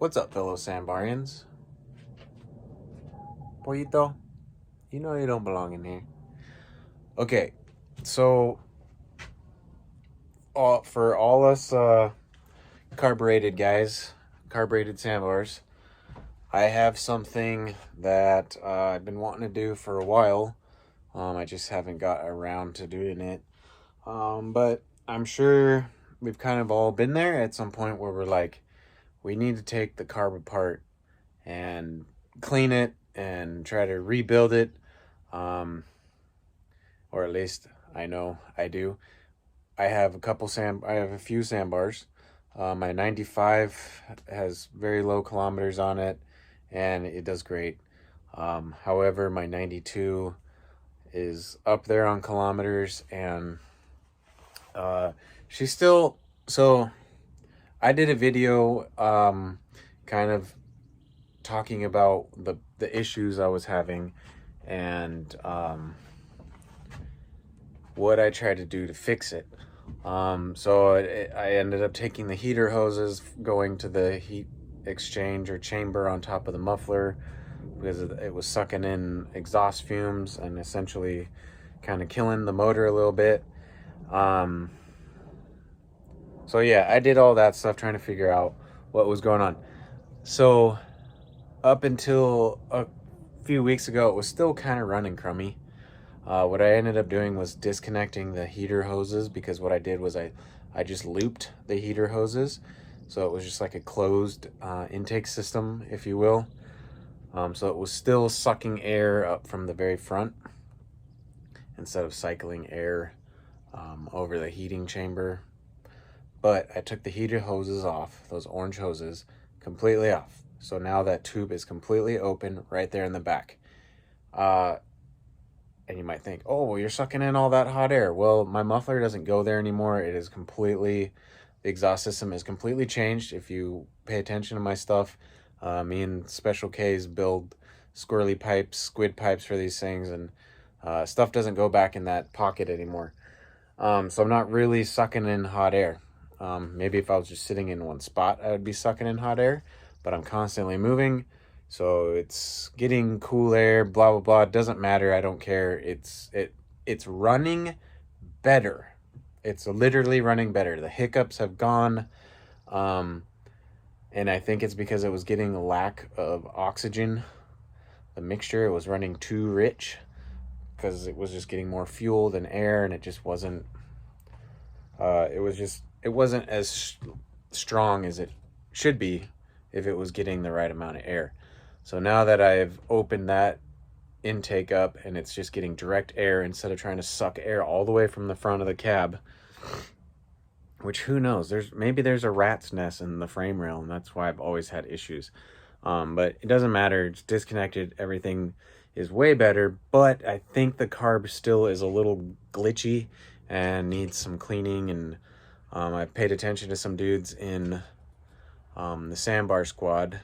What's up, fellow Sambarians? Pollito, you know you don't belong in here. Okay, so for all us carbureted guys, carbureted Sambars, I have something that I've been wanting to do for a while. I just haven't got around to doing it. But I'm sure we've kind of all been there at some point where we're like, we need to take the carb apart and clean it and try to rebuild it. Or at least I know I do. I have a few sandbars. My 95 has very low kilometers on it, and it does great. However, my 92 is up there on kilometers, and she's still. So I did a video, kind of talking about the issues I was having, and what I tried to do to fix it. So I ended up taking the heater hoses, going to the heat exchange or chamber on top of the muffler, because it was sucking in exhaust fumes and essentially kind of killing the motor a little bit. So yeah, I did all that stuff trying to figure out what was going on. So up until a few weeks ago, it was still kind of running crummy. What I ended up doing was disconnecting the heater hoses, because what I did was I just looped the heater hoses. So it was just like a closed intake system, if you will. So it was still sucking air up from the very front instead of cycling air over the heating chamber. But I took the heater hoses off, those orange hoses, completely off. So now that tube is completely open right there in the back. And you might think, oh, well, you're sucking in all that hot air. Well, my muffler doesn't go there anymore. It is completely, the exhaust system is completely changed. If you pay attention to my stuff, me and Special K's build squirrely pipes, squid pipes for these things, and stuff doesn't go back in that pocket anymore. So I'm not really sucking in hot air. Maybe if I was just sitting in one spot, I would be sucking in hot air, but I'm constantly moving. So it's getting cool air, blah, blah, blah. It doesn't matter. I don't care. It's running better. It's literally running better. The hiccups have gone. And I think it's because it was getting a lack of oxygen. The mixture, it was running too rich because it was just getting more fuel than air, and it just wasn't, it wasn't as strong as it should be if it was getting the right amount of air. So now that I've opened that intake up and it's just getting direct air instead of trying to suck air all the way from the front of the cab, which who knows, maybe there's a rat's nest in the frame rail, and that's why I've always had issues. But it doesn't matter. It's disconnected. Everything is way better, but I think the carb still is a little glitchy and needs some cleaning. And I paid attention to some dudes in the Sambar squad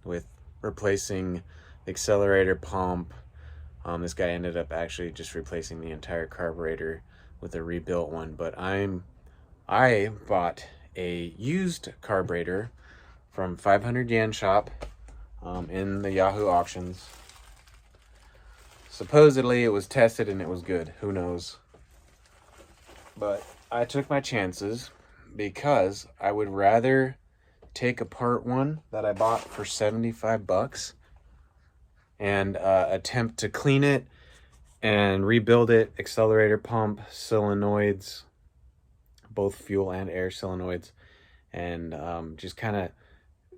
with replacing the accelerator pump. This guy ended up actually just replacing the entire carburetor with a rebuilt one, but I bought a used carburetor from 500 yen shop in the Yahoo auctions. Supposedly it was tested and it was good. Who knows? But I took my chances because I would rather take apart one that I bought for 75 bucks and attempt to clean it and rebuild it, accelerator pump, solenoids, both fuel and air solenoids, and just kind of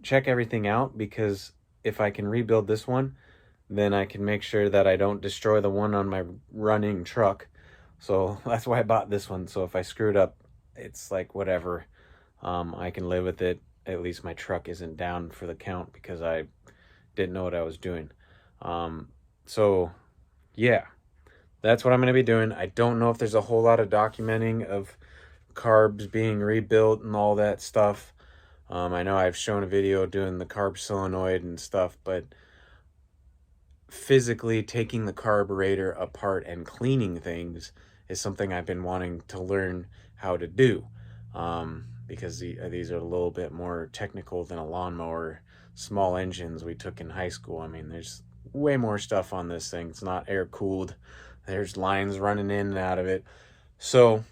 check everything out, because if I can rebuild this one, then I can make sure that I don't destroy the one on my running truck. So that's why I bought this one. So if I screw it up, it's like whatever. I can live with it. At least my truck isn't down for the count because I didn't know what I was doing. So yeah, that's what I'm going to be doing. I don't know if there's a whole lot of documenting of carbs being rebuilt and all that stuff. I know I've shown a video doing the carb solenoid and stuff, but physically taking the carburetor apart and cleaning things is something I've been wanting to learn how to do. Because these are a little bit more technical than a lawnmower small engines we took in high school. I mean, there's way more stuff on this thing. It's not air cooled. There's lines running in and out of it. So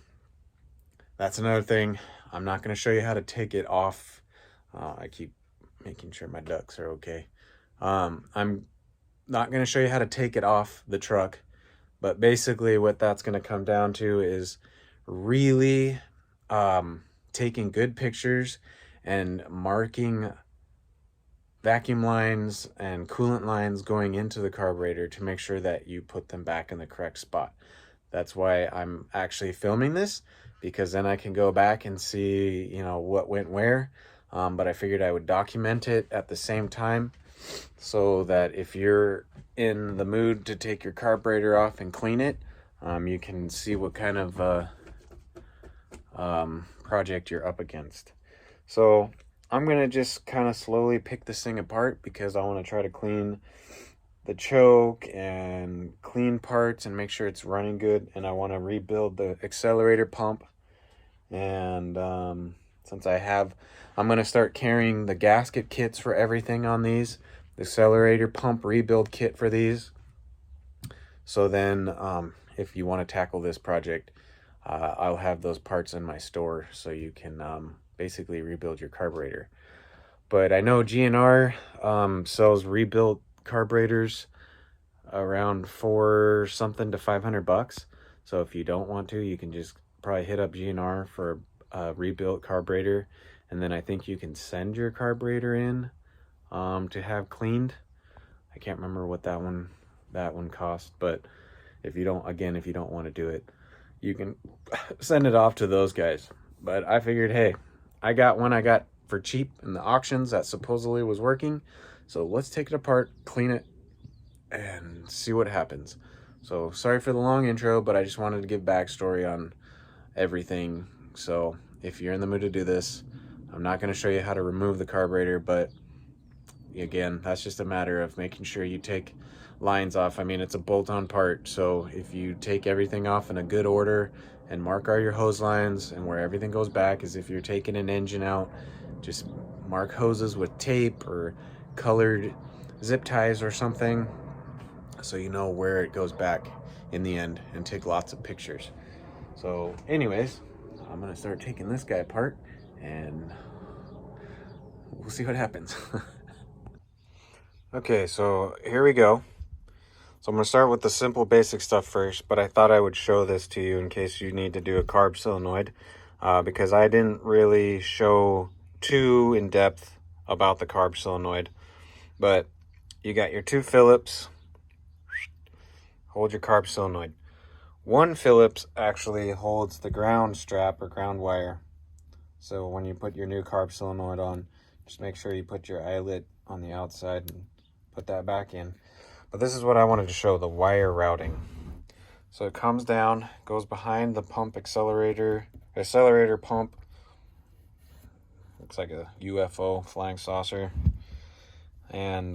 that's another thing. I'm not going to show you how to take it off. I keep making sure my ducks are okay. I'm not going to show you how to take it off the truck, but basically what that's going to come down to is really taking good pictures and marking vacuum lines and coolant lines going into the carburetor to make sure that you put them back in the correct spot. That's why I'm actually filming this, because then I can go back and see, you know, what went where. But I figured I would document it at the same time, so that if you're in the mood to take your carburetor off and clean it, you can see what kind of project you're up against. So I'm gonna just kind of slowly pick this thing apart, because I want to try to clean the choke and clean parts and make sure it's running good. And I want to rebuild the accelerator pump. And since I'm going to start carrying the gasket kits for everything on these, the accelerator pump rebuild kit for these. So then if you want to tackle this project, I'll have those parts in my store, so you can basically rebuild your carburetor. But I know GNR sells rebuilt carburetors around $400 something to $500. So if you don't want to, you can just probably hit up GNR for a rebuilt carburetor, and then I think you can send your carburetor in to have cleaned. I can't remember what that one cost, but if you don't want to do it, you can send it off to those guys. But I figured, hey, I got one I got for cheap in the auctions that supposedly was working, so let's take it apart, clean it, and see what happens. So sorry for the long intro, but I just wanted to give backstory on everything. So if you're in the mood to do this, I'm not going to show you how to remove the carburetor, but again, that's just a matter of making sure you take lines off. I mean, it's a bolt-on part, so if you take everything off in a good order and mark all your hose lines, and where everything goes back is if you're taking an engine out, just mark hoses with tape or colored zip ties or something, so you know where it goes back in the end, and take lots of pictures. So anyways, I'm gonna start taking this guy apart and we'll see what happens. Okay, so here we go. So I'm gonna start with the simple basic stuff first, but I thought I would show this to you in case you need to do a carb solenoid, because I didn't really show too in depth about the carb solenoid. But you got your two Phillips, hold your carb solenoid. One Phillips actually holds the ground strap or ground wire. So when you put your new carb solenoid on, just make sure you put your eyelet on the outside and put that back in. But this is what I wanted to show, the wire routing. So it comes down, goes behind the pump accelerator pump. Looks like a UFO, flying saucer. And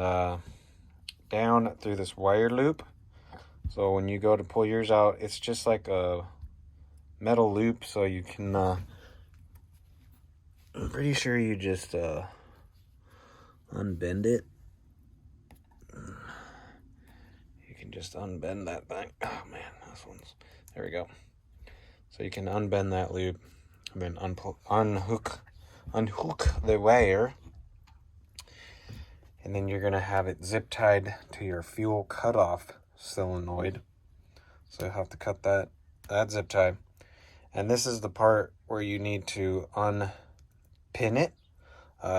down through this wire loop. So when you go to pull yours out, it's just like a metal loop, so you can, I'm pretty sure you just unbend it. You can just unbend that thing. Oh man, there we go. So you can unbend that loop, and then unhook the wire, and then you're gonna have it zip tied to your fuel cutoff solenoid. So you have to cut that zip tie, and this is the part where you need to unpin it,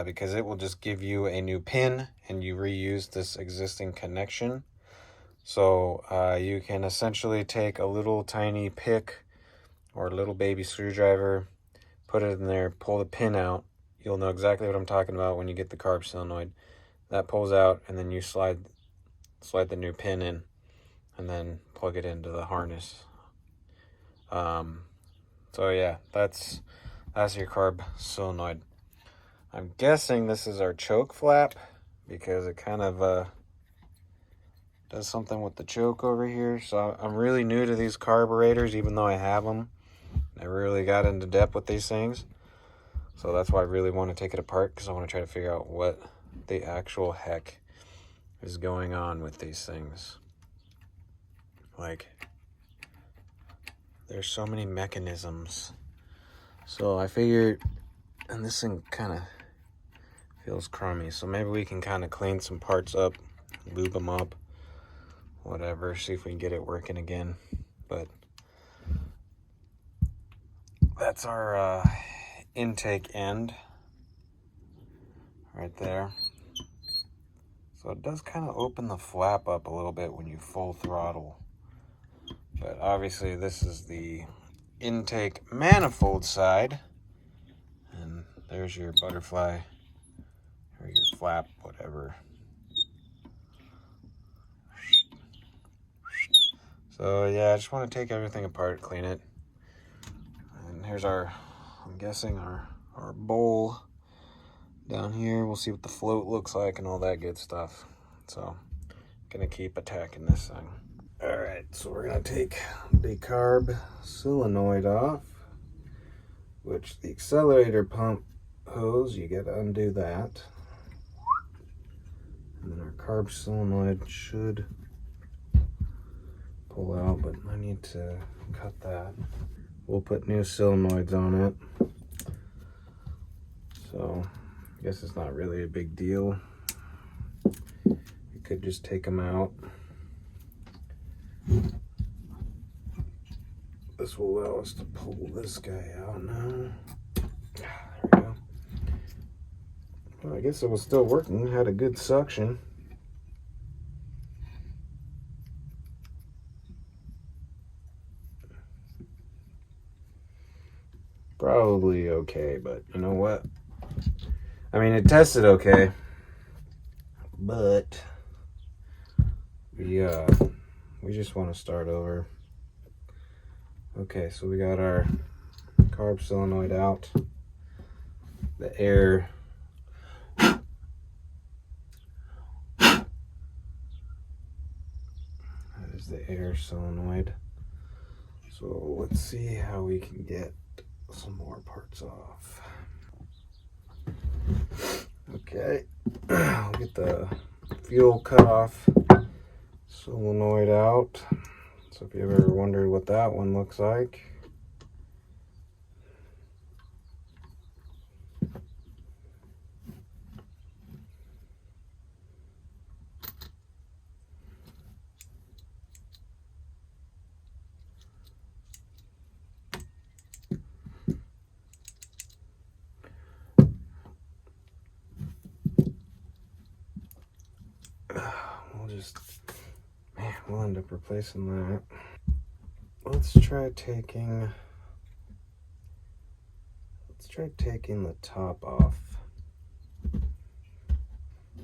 because it will just give you a new pin and you reuse this existing connection. So you can essentially take a little tiny pick or a little baby screwdriver, put it in there, pull the pin out. You'll know exactly what I'm talking about when you get the carb solenoid. That pulls out, and then you slide the new pin in, and then plug it into the harness. So yeah, that's your carb solenoid. I'm guessing this is our choke flap, because it kind of does something with the choke over here. So I'm really new to these carburetors, even though I have them. I really got into depth with these things. So that's why I really want to take it apart, because I want to try to figure out what the actual heck is going on with these things. Like, there's so many mechanisms. So I figured, and this thing kind of feels crummy, so maybe we can kind of clean some parts up, lube them up, whatever, see if we can get it working again. But that's our intake end right there. So it does kind of open the flap up a little bit when you full throttle. But obviously this is the intake manifold side. And there's your butterfly, or your flap, whatever. So yeah, I just want to take everything apart, clean it. And here's our, I'm guessing our bowl down here. We'll see what the float looks like and all that good stuff. So gonna keep attacking this thing. All right, so we're gonna take the carb solenoid off, which the accelerator pump hose, you gotta undo that. And then our carb solenoid should pull out, but I need to cut that. We'll put new solenoids on it. So I guess it's not really a big deal. You could just take them out. This will allow us to pull this guy out now. There we go. Well, I guess it was still working. Had a good suction. Probably okay, but you know what? I mean, it tested okay, but we just want to start over. Okay, so we got our carb solenoid out. The air that is the air solenoid. So let's see how we can get some more parts off. Okay, I'll get the fuel cutoff solenoid out. So if you've ever wondered what that one looks like. We'll end up replacing that. Let's try taking the top off.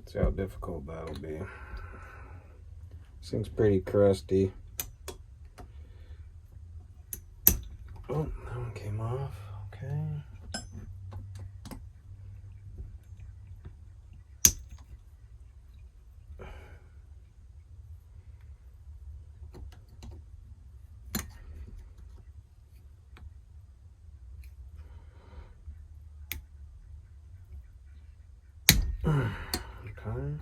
See how difficult that'll be. This thing's pretty crusty. Oh, that one came off. Okay. Okay.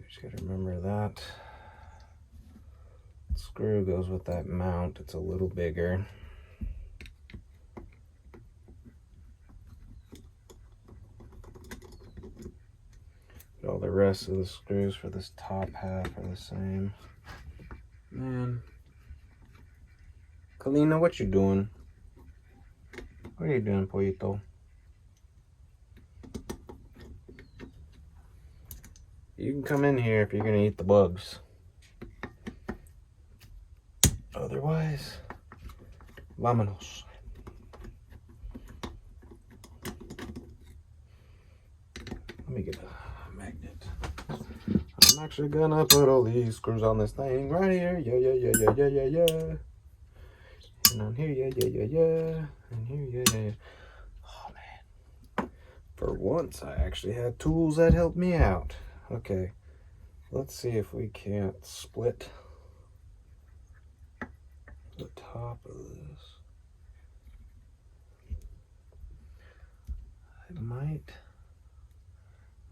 Just gotta remember that screw goes with that mount. It's a little bigger. But all the rest of the screws for this top half are the same. Man, Kalina, what you doing? What are you doing, Pollito? You can come in here if you're gonna eat the bugs. Otherwise, vámonos. Let me get a magnet. I'm actually gonna put all these screws on this thing right here. Yeah, yeah, yeah, yeah, yeah, yeah, yeah. And on here, yeah, yeah, yeah, yeah. And here, yeah, yeah, yeah. Oh, man. For once, I actually had tools that helped me out. Okay. Let's see if we can't split the top of this. It might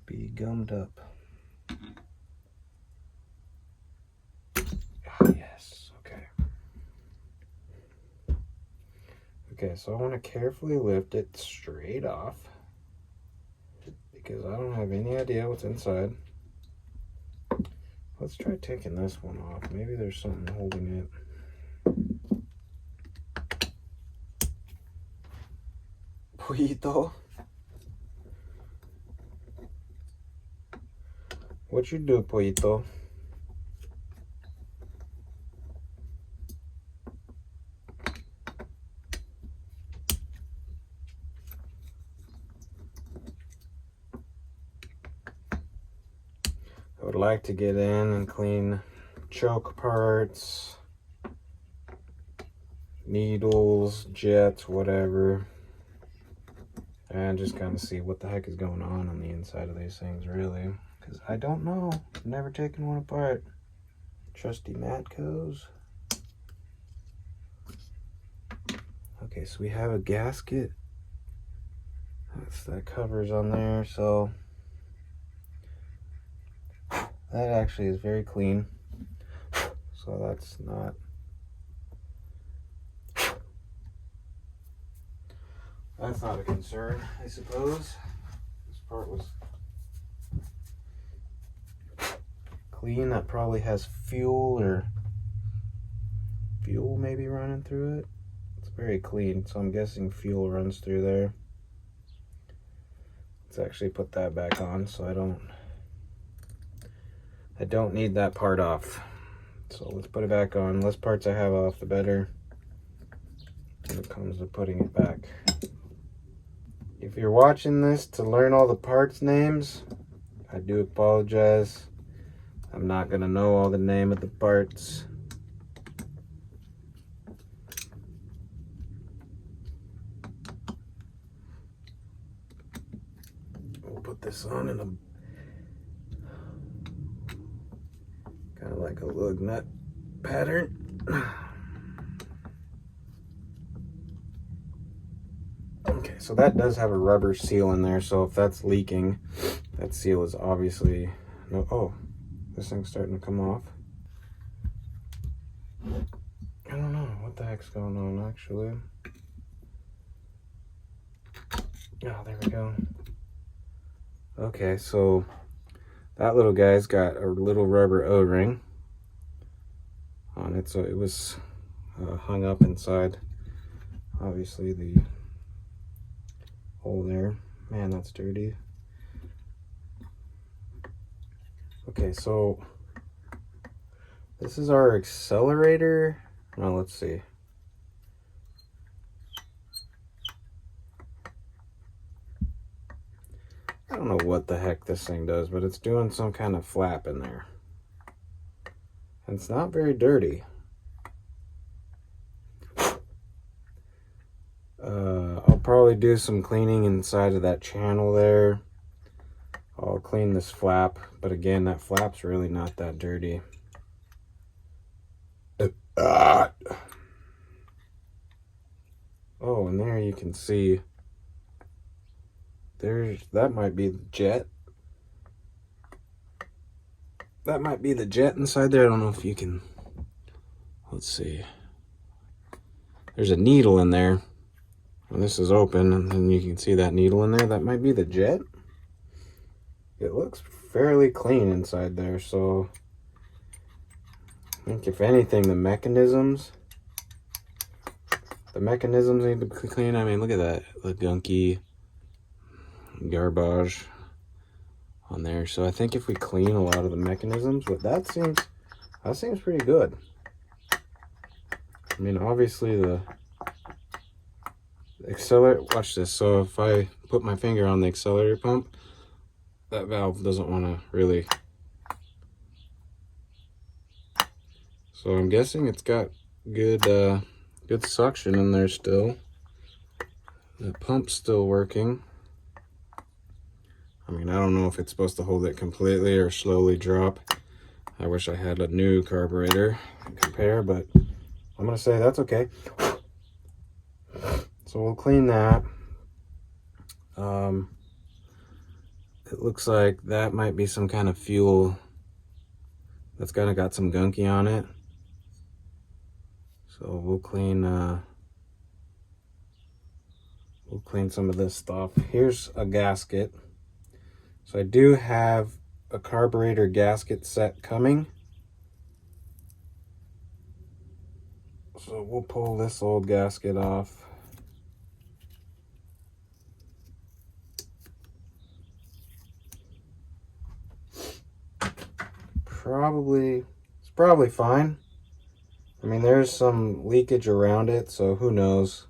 be gummed up. Ah, yes. Okay. Okay, so I want to carefully lift it straight off because I don't have any idea what's inside. Let's try taking this one off. Maybe there's something holding it. Pollito. What you do, Pollito? I would like to get in and clean choke parts, needles, jets, whatever, and just kind of see what the heck is going on the inside of these things, really, because I don't know. I've never taken one apart. Trusty Matco's. Okay, so we have a gasket. That covers on there, so that actually is very clean. So that's not a concern, I suppose. This part was clean. That probably has fuel maybe running through it. It's very clean, so I'm guessing fuel runs through there. Let's actually put that back on so I don't need that part off. So let's put it back on. Less parts I have off, the better when it comes to putting it back. If you're watching this to learn all the parts names, I do apologize. I'm not gonna know all the name of the parts. We'll put this on in a kind of like a lug nut pattern. Okay, so that does have a rubber seal in there, so if that's leaking, that seal is obviously no. Oh, this thing's starting to come off. I don't know what the heck's going on, actually. Oh, there we go. Okay, so that little guy's got a little rubber O-ring on it, so it was hung up inside, obviously, the hole there. Man, that's dirty. Okay, so this is our accelerator. Now let's see. I don't know what the heck this thing does, but it's doing some kind of flap in there. And it's not very dirty. I'll probably do some cleaning inside of that channel there. I'll clean this flap, but again, that flap's really not that dirty. Oh, and there you can see that might be the jet. That might be the jet inside there. I don't know if you can, let's see. There's a needle in there. And this is open, and then you can see that needle in there. That might be the jet. It looks fairly clean inside there, so I think if anything, the mechanisms need to be clean. I mean, look at that, the gunky garbage on there. So I think if we clean a lot of the mechanisms, but that seems pretty good. I mean, obviously the accelerator, watch this. So if I put my finger on the accelerator pump, that valve doesn't want to really So I'm guessing it's got good good suction in there still. The pump's still working. I mean, I don't know if it's supposed to hold it completely or slowly drop. I wish I had a new carburetor to compare, but I'm gonna say that's okay. So we'll clean that. It looks like that might be some kind of fuel that's kind of got some gunky on it. So we'll clean some of this stuff. Here's a gasket. So I do have a carburetor gasket set coming. So we'll pull this old gasket off. It's probably fine. I mean, there's some leakage around it, so who knows.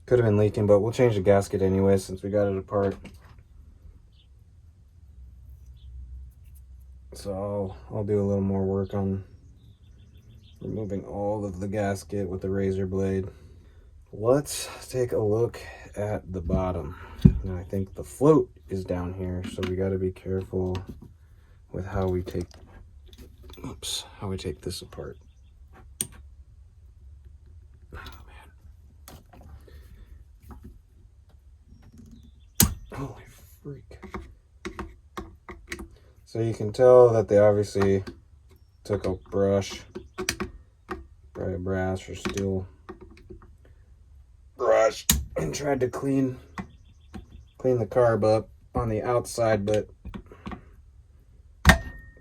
Could have been leaking, but we'll change the gasket anyway since we got it apart. So I'll do a little more work on removing all of the gasket with the razor blade. Let's take a look at the bottom. And I think the float is down here, so we got to be careful with how we take this apart. Oh man. Holy freak. So you can tell that they obviously took a brush, probably a brass or steel brush, and tried to clean the carb up on the outside, but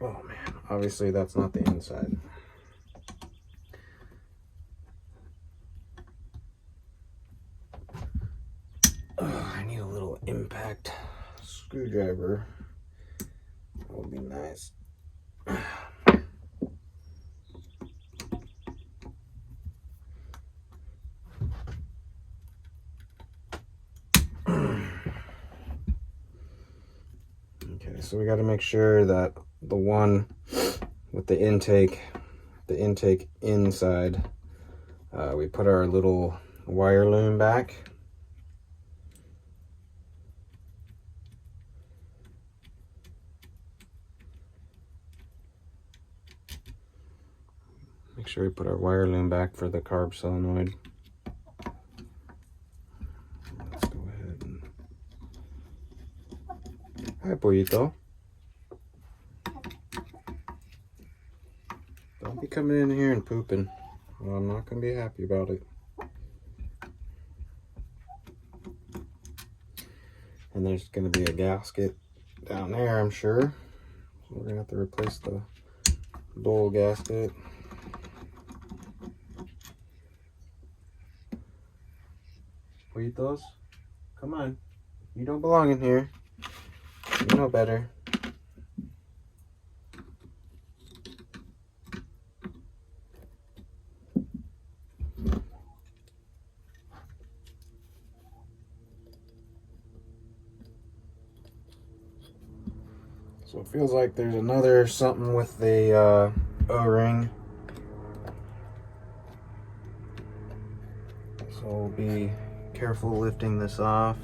oh man, obviously that's not the inside. Oh, I need a little impact screwdriver. That would be nice. Okay, so we got to make sure that the one with the intake inside, we put our little wire loom back. Make sure we put our wire loom back for the carb solenoid. Let's go ahead and... Hi, Pollito. Don't be coming in here and pooping. Well, I'm not going to be happy about it. And there's going to be a gasket down there, I'm sure. So we're going to have to replace the bowl gasket. Pollitos, come on. You don't belong in here. You know better. So it feels like there's another something with the O-ring. So we'll be careful lifting this off.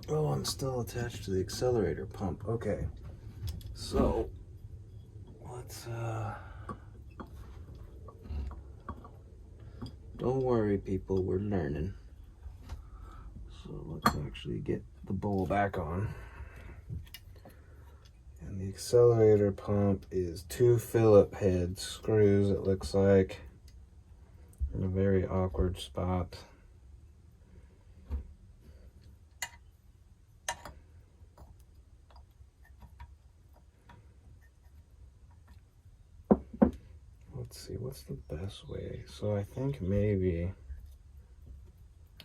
Oh, I'm still attached to the accelerator pump. Okay, so let's don't worry people, we're learning. So let's actually get the bowl back on. And the accelerator pump is 2 Phillip head screws, it looks like, in a very awkward spot. Let's see, what's the best way? So I think maybe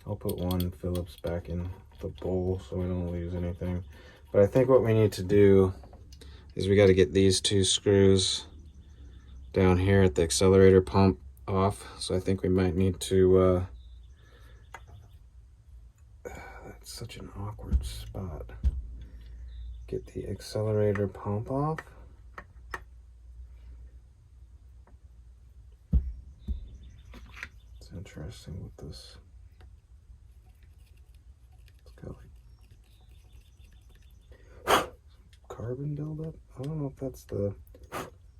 I'll put 1 Phillips back in the bowl so we don't lose anything. But I think what we need to do is we got to get these 2 screws down here at the accelerator pump off, so I think we might need to that's such an awkward spot. Get the accelerator pump off. It's interesting with this. It's got like carbon buildup. I don't know if that's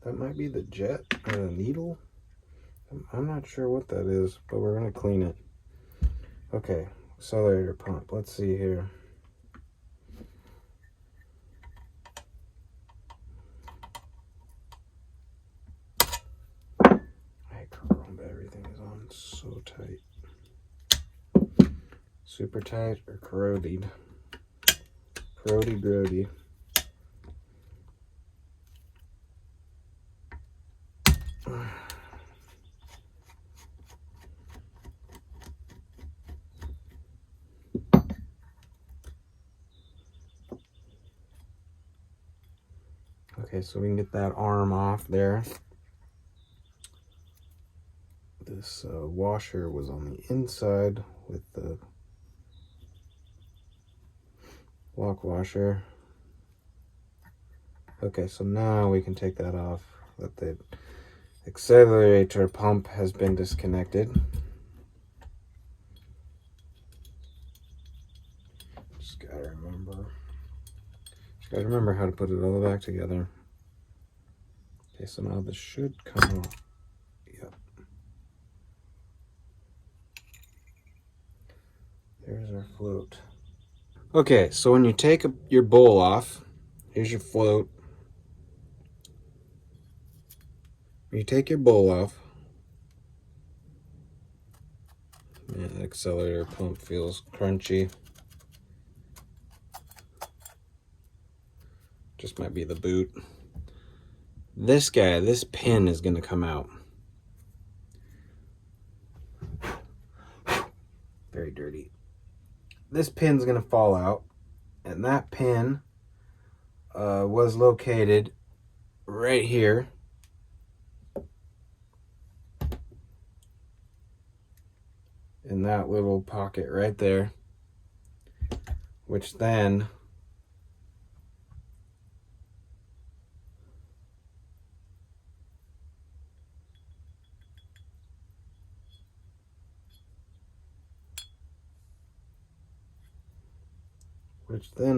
that might be the jet or the needle. I'm not sure what that is, but we're gonna clean it. Okay, accelerator pump. Let's see here. Everything is on so tight. Super tight or corroded. Corrody grody. Okay, so we can get that arm off there. This washer was on the inside with the lock washer. Okay, so now we can take that off. That the accelerator pump has been disconnected. Just gotta remember how to put it all back together. Okay, so now this should come off. Yep. There's our float. Okay, so when you take your bowl off, here's your float. When you take your bowl off, man, the accelerator pump feels crunchy. Just might be the boot. This guy, this pin is going to come out. Very dirty. This pin's going to fall out, and that pin was located right here. In that little pocket right there, which then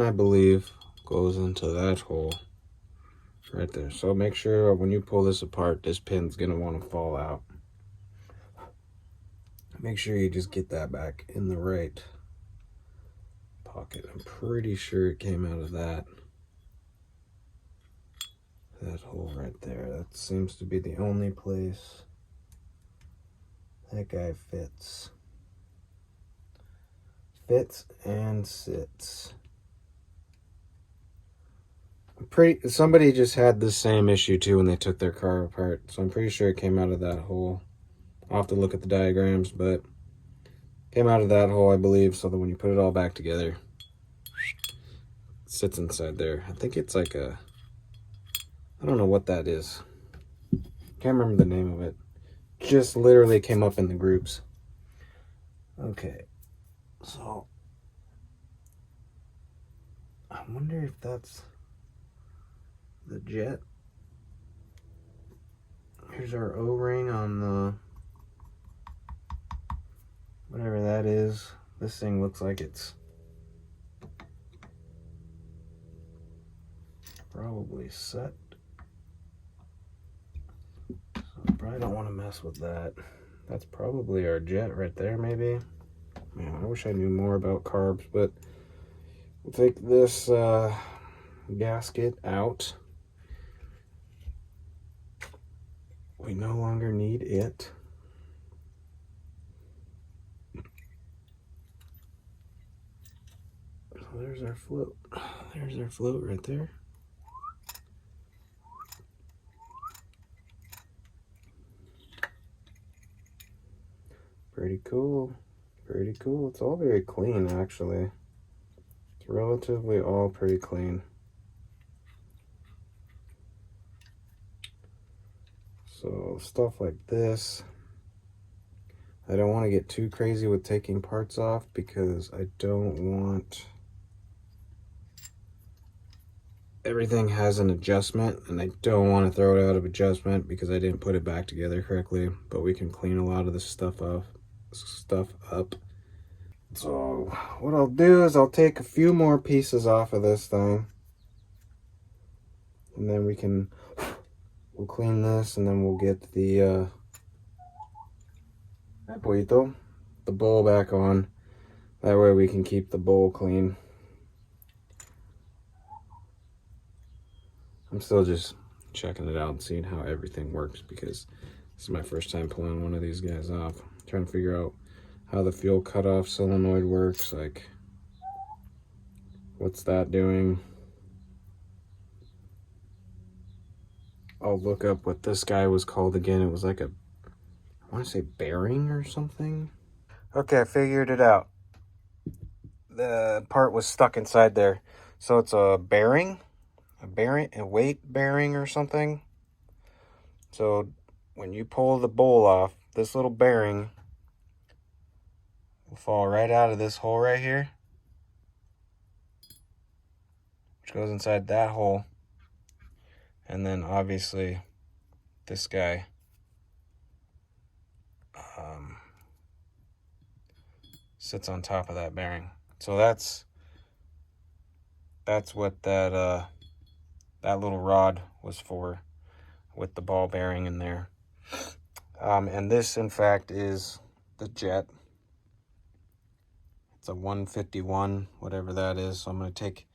I believe goes into that hole right there. So make sure when you pull this apart, this pin's gonna want to fall out. Make sure you just get that back in the right pocket. I'm pretty sure it came out of that hole right there. That seems to be the only place that guy fits. Fits and sits. Somebody just had the same issue too when they took their car apart, so I'm pretty sure it came out of that hole. I'll have to look at the diagrams, but came out of that hole, I believe, so that when you put it all back together, it sits inside there. I think it's like I don't know what that is. Can't remember the name of it. Just literally came up in the groups. Okay, so I wonder if that's the jet. Here's our O-ring on the whatever that is. This thing looks like it's probably set. So I probably don't want to mess with that. That's probably our jet right there, maybe. Man, I wish I knew more about carbs, but we'll take this gasket out. We no longer need it. So there's our float. There's our float right there. Pretty cool. Pretty cool. It's all very clean, actually. It's relatively all pretty clean. So stuff like this. I don't want to get too crazy with taking parts off because I don't want... Everything has an adjustment and I don't want to throw it out of adjustment because I didn't put it back together correctly, but we can clean a lot of this stuff up. So what I'll do is I'll take a few more pieces off of this thing, and then we'll clean this, and then we'll get the the bowl back on. That way we can keep the bowl clean. I'm still just checking it out and seeing how everything works because this is my first time pulling one of these guys off. I'm trying to figure out how the fuel cutoff solenoid works, like what's that doing. I'll look up what this guy was called again. It was like a, I want to say bearing or something. Okay, I figured it out. The part was stuck inside there. So it's a bearing, a weight bearing or something. So when you pull the bowl off, this little bearing will fall right out of this hole right here, which goes inside that hole. And then obviously this guy sits on top of that bearing. So that's what that little rod was for, with the ball bearing in there. And this in fact is the jet. It's a 151, whatever that is. So I'm going to take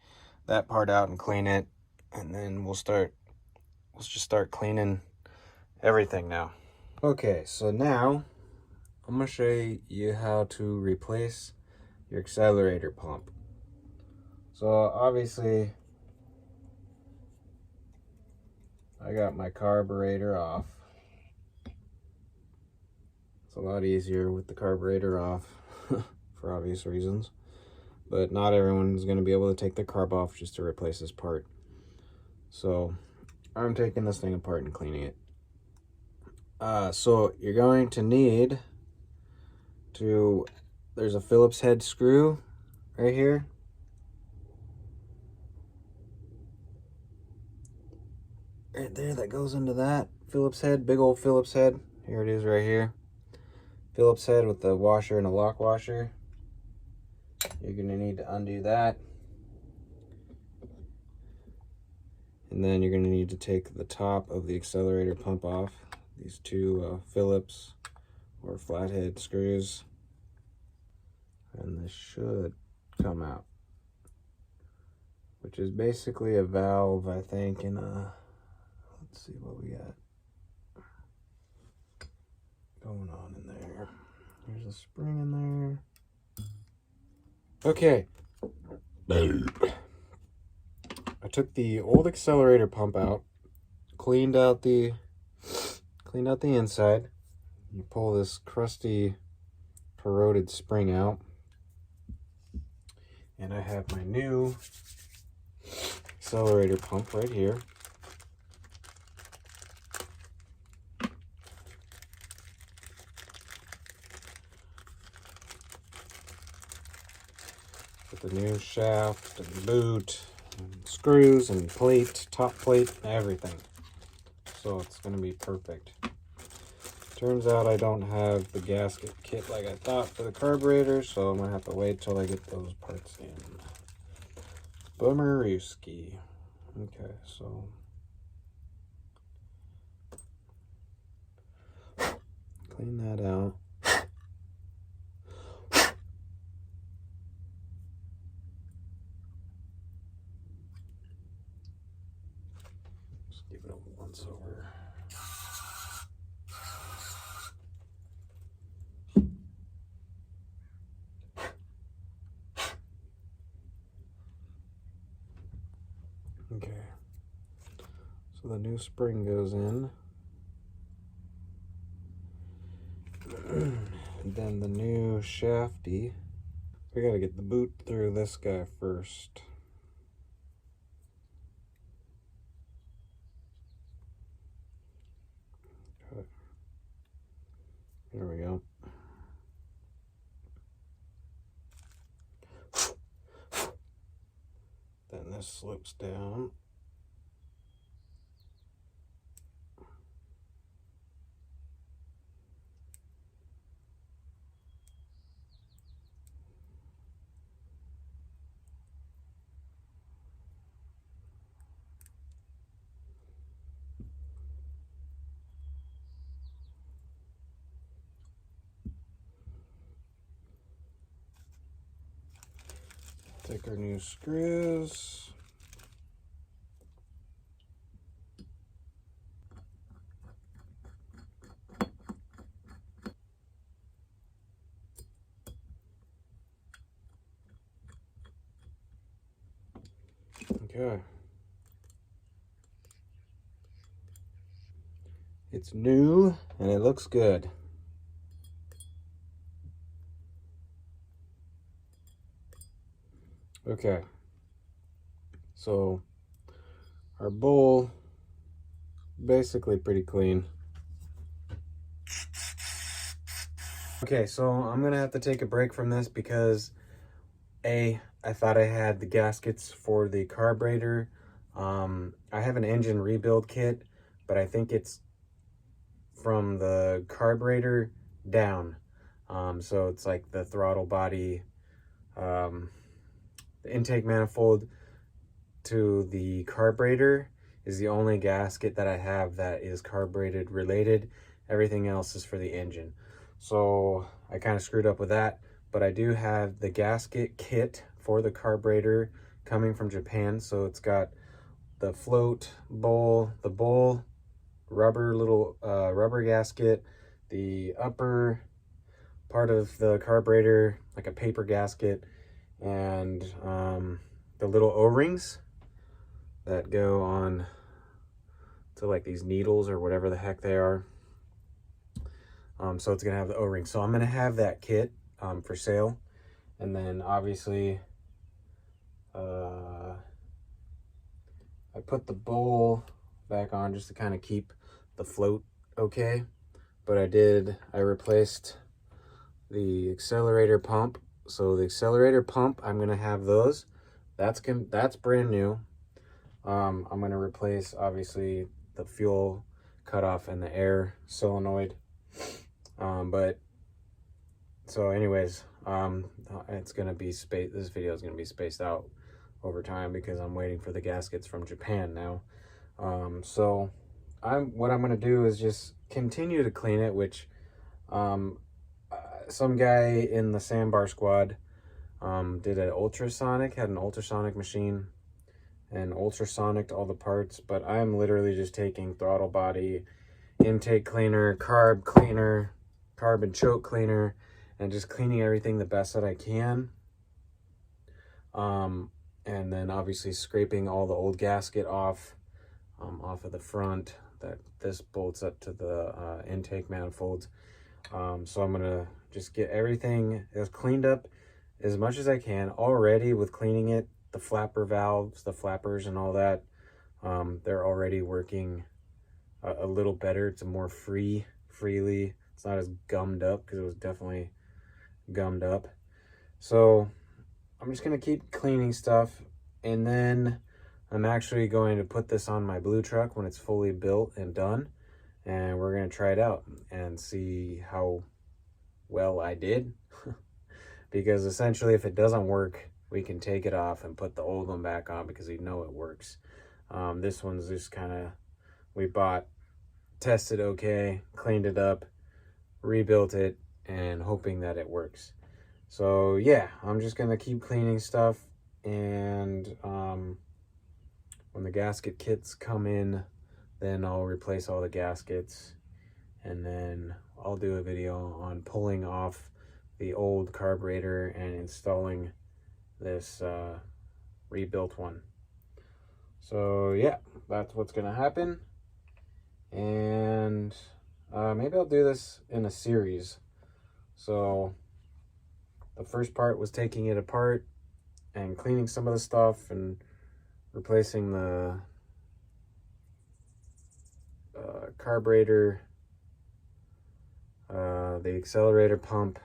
that part out and clean it, and then let's just start cleaning everything now. Okay, so now I'm going to show you how to replace your accelerator pump. So obviously I got my carburetor off. It's a lot easier with the carburetor off for obvious reasons, but not everyone's going to be able to take the carb off just to replace this part. So I'm taking this thing apart and cleaning it. So you're going to need to, there's a Phillips head screw right here. Right there, that goes into that Phillips head, big old Phillips head. Here it is right here. Phillips head with the washer and a lock washer. You're gonna need to undo that. And then you're gonna need to take the top of the accelerator pump off. These two Phillips or flathead screws. And this should come out, which is basically a valve, I think, in a, let's see what we got going on in there. There's a spring in there. Okay. I took the old accelerator pump out, cleaned out the inside. You pull this crusty, corroded spring out. And I have my new accelerator pump right here. With the new shaft and boot and screws and plate, top plate, everything. So it's going to be perfect. Turns out I don't have the gasket kit like I thought for the carburetor, so I'm going to have to wait till I get those parts in. Bummerooski. Okay, so clean that out. Just give it a once over. Okay, so the new spring goes in, and then the new shafty. We gotta get the boot through this guy first. There we go. Then this slopes down. Take our new screws. Okay. It's new and it looks good. Okay. So our bowl basically pretty clean. Okay, so I'm gonna have to take a break from this because I thought I had the gaskets for the carburetor. I have an engine rebuild kit, but I think it's from the carburetor down. So it's like the throttle body, the intake manifold to the carburetor is the only gasket that I have that is carbureted related. Everything else is for the engine. So I kind of screwed up with that, but I do have the gasket kit for the carburetor coming from Japan. So it's got the float bowl, the bowl, rubber little rubber gasket, the upper part of the carburetor, like a paper gasket, and the little O-rings that go on to like these needles or whatever the heck they are. So it's gonna have the O-ring. So I'm gonna have that kit for sale. And then obviously I put the bowl back on just to kind of keep the float okay. But I replaced the accelerator pump. So the accelerator pump, I'm gonna have those. That's brand new. I'm gonna replace obviously the fuel cutoff and the air solenoid. But so anyways, it's gonna be this video is gonna be spaced out over time because I'm waiting for the gaskets from Japan now. So what I'm gonna do is just continue to clean it, which some guy in the Sambar squad had an ultrasonic machine and ultrasonicked all the parts, but I'm literally just taking throttle body, intake cleaner, carb cleaner, carb and choke cleaner, and just cleaning everything the best that I can. And then obviously scraping all the old gasket off of the front that this bolts up to the intake manifolds. So I'm gonna just get everything as cleaned up as much as I can already with cleaning it. The flapper valves, the flappers and all that, they're already working a little better. It's a more freely. It's not as gummed up because it was definitely gummed up. So I'm just gonna keep cleaning stuff, and then I'm actually going to put this on my blue truck when it's fully built and done, and we're gonna try it out and see how well I did. Because essentially if it doesn't work, we can take it off and put the old one back on because we know it works. This one's just kind of, we bought, tested okay, cleaned it up, rebuilt it, and hoping that it works. So yeah, I'm just gonna keep cleaning stuff, and when the gasket kits come in, then I'll replace all the gaskets, and then I'll do a video on pulling off the old carburetor and installing this rebuilt one. So yeah, that's what's gonna happen. And maybe I'll do this in a series. So the first part was taking it apart and cleaning some of the stuff and replacing the carburetor, the accelerator pump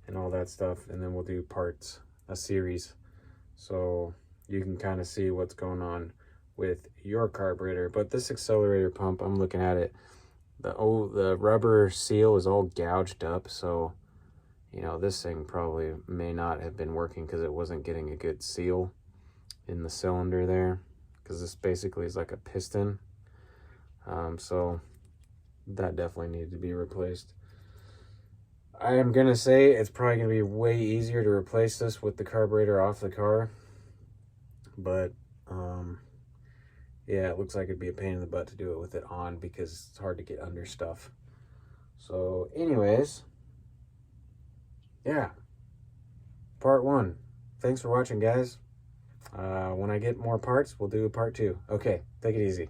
and all that stuff, and then we'll do parts, a series, so you can kind of see what's going on with your carburetor. But this accelerator pump, I'm looking at it, the rubber seal is all gouged up, so you know, this thing probably may not have been working because it wasn't getting a good seal in the cylinder there, because this basically is like a piston. So that definitely needed to be replaced. I am gonna say it's probably gonna be way easier to replace this with the carburetor off the car, but yeah, it looks like it'd be a pain in the butt to do it with it on because it's hard to get under stuff. So anyways, yeah, part 1. Thanks for watching, guys. When I get more parts, we'll do a part 2. Okay, take it easy.